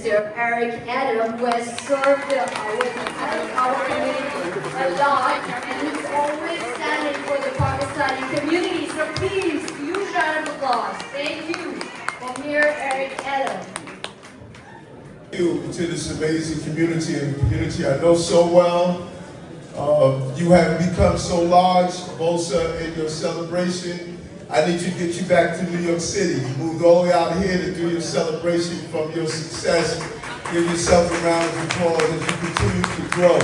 Mr. Eric Adam, who has served our community a lot, and he's always standing for the Pakistani community. So please, huge round of applause. Thank you, Mayor Eric Adam. Thank you to this amazing community, and the community I know so well. You have become so large, VOSA, in your celebration. I need to get you back to New York City. You moved all the way out here to do your celebration from your success. Give yourself a round of applause as you continue to grow.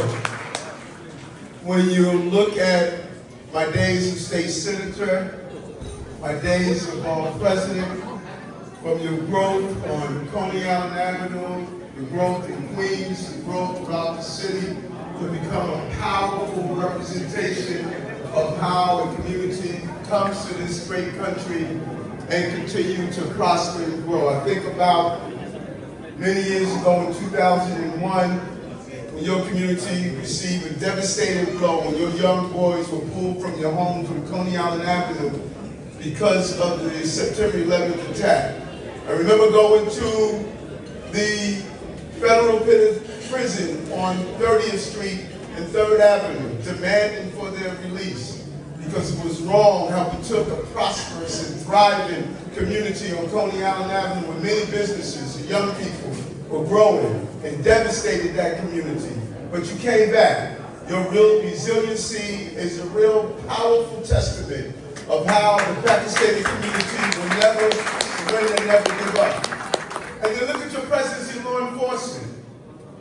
When you look at my days of state senator, my days of president, from your growth on Coney Island Avenue, your growth in Queens, your growth throughout the city, to become a powerful representation of how a community comes to this great country and continue to prosper and grow. I think about many years ago in 2001, when your community received a devastating blow, when your young boys were pulled from your homes on Coney Island Avenue because of the September 11th attack. I remember going to the federal prison on 30th Street and 3rd Avenue, demanding for their release, because it was wrong how we took a prosperous and thriving community on Coney Island Avenue where many businesses and young people were growing and devastated that community. But you came back. Your real resiliency is a real powerful testament of how the Pakistani community will never surrender and never give up. And then look at your presence in law enforcement.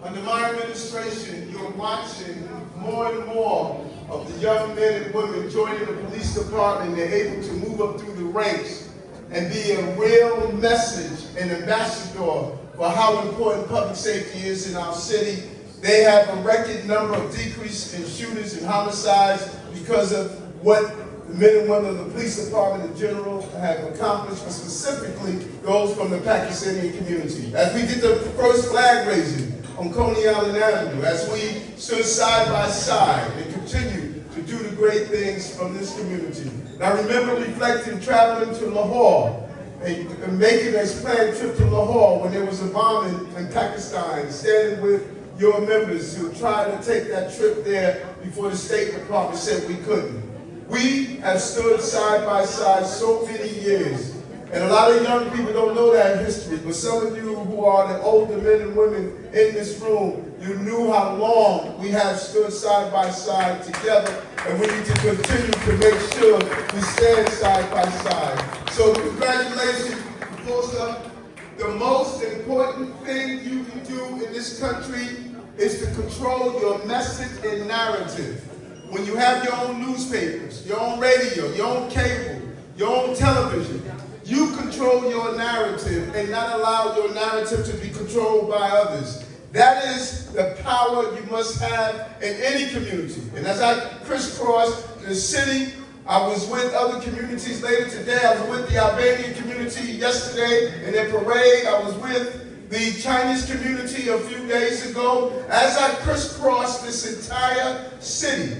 Under my administration, you're watching more and more of the young men and women joining the police department. They're able to move up through the ranks and be a real message and ambassador for how important public safety is in our city. They have a record number of decrease in shootings and homicides because of what the men and women of the police department in general have accomplished, but specifically those from the Pakistani community. As we did the first flag raising on Coney Island Avenue, as we stood side by side and continue to do the great things from this community. And I remember reflecting, traveling to Lahore and making a planned trip to Lahore when there was a bombing in Pakistan, standing with your members who tried to take that trip there before the State Department said we couldn't. We have stood side by side so many years. And a lot of young people don't know that history, but some of you who are the older men and women in this room, you knew how long we have stood side by side together, and we need to continue to make sure we stand side by side. So congratulations, VOSA. The most important thing you can do in this country is to control your message and narrative. When you have your own newspapers, your own radio, your own cable, your own television, you control your narrative and not allow your narrative to be controlled by others. That is the power you must have in any community. And as I crisscross the city, I was with other communities later today. I was with the Albanian community yesterday in their parade. I was with the Chinese community a few days ago. As I crisscrossed this entire city,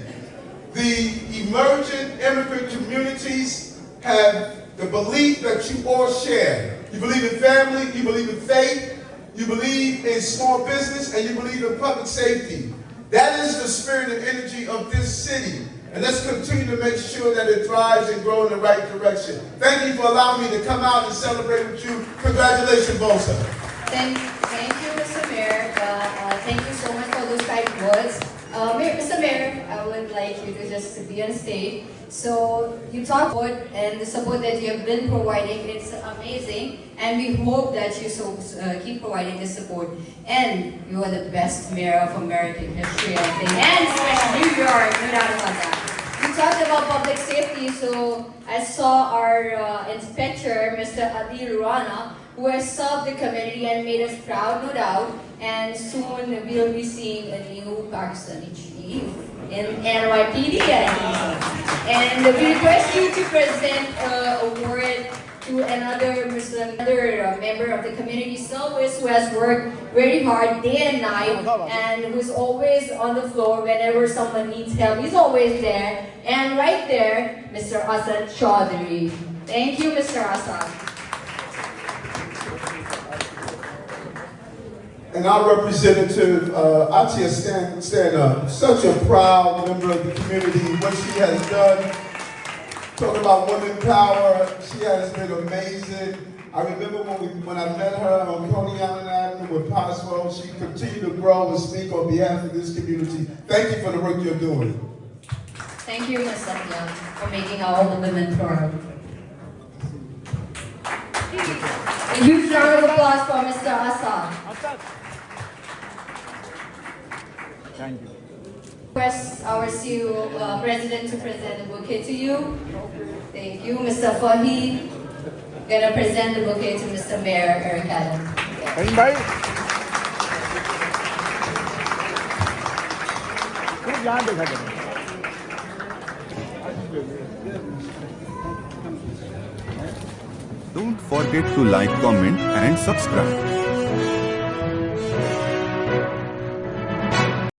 the emergent immigrant communities have the belief that you all share. You believe in family, you believe in faith, you believe in small business, and you believe in public safety. That is the spirit and energy of this city. And let's continue to make sure that it thrives and grows in the right direction. Thank you for allowing me to come out and celebrate with you. Congratulations, VOSA. Thank you, Mr. Mayor. Thank you so much for those kind words. Mr. Mayor, I would like you to just be on stage. So you talk about and the support that you have been providing, it's amazing, and we hope that you keep providing this support. And you are the best mayor of American history, I think, and especially New York, no doubt about that. You talked about public safety, so I saw our inspector, Mr. Adil Rana, who has served the community and made us proud, no doubt. And soon we'll be seeing a new Pakistani chief in NYPD, I think. And we request you to present an award to another member of the community service who has worked very hard day and night and who's always on the floor whenever someone needs help. He's always there. And right there, Mr. Asad Chaudhary. Thank you, Mr. Asad. and our representative, Atia, stand up. Such a proud member of the community, what she has done. Talking about women power, she has been amazing. I remember when I met her on Coney Island Avenue with Pasco, she continued to grow and speak on behalf of this community. Thank you for the work you're doing. Thank you, Ms. Satya, for making all the women proud. A huge round of applause for Mr. Assad. Thank you. Request our CEO President to present the bouquet to you. Thank you, Mr. Fahi. Gonna present the bouquet to Mr. Mayor Eric Allen. Anybody? खूब यहाँ देखा करें। Don't forget to like, comment and subscribe.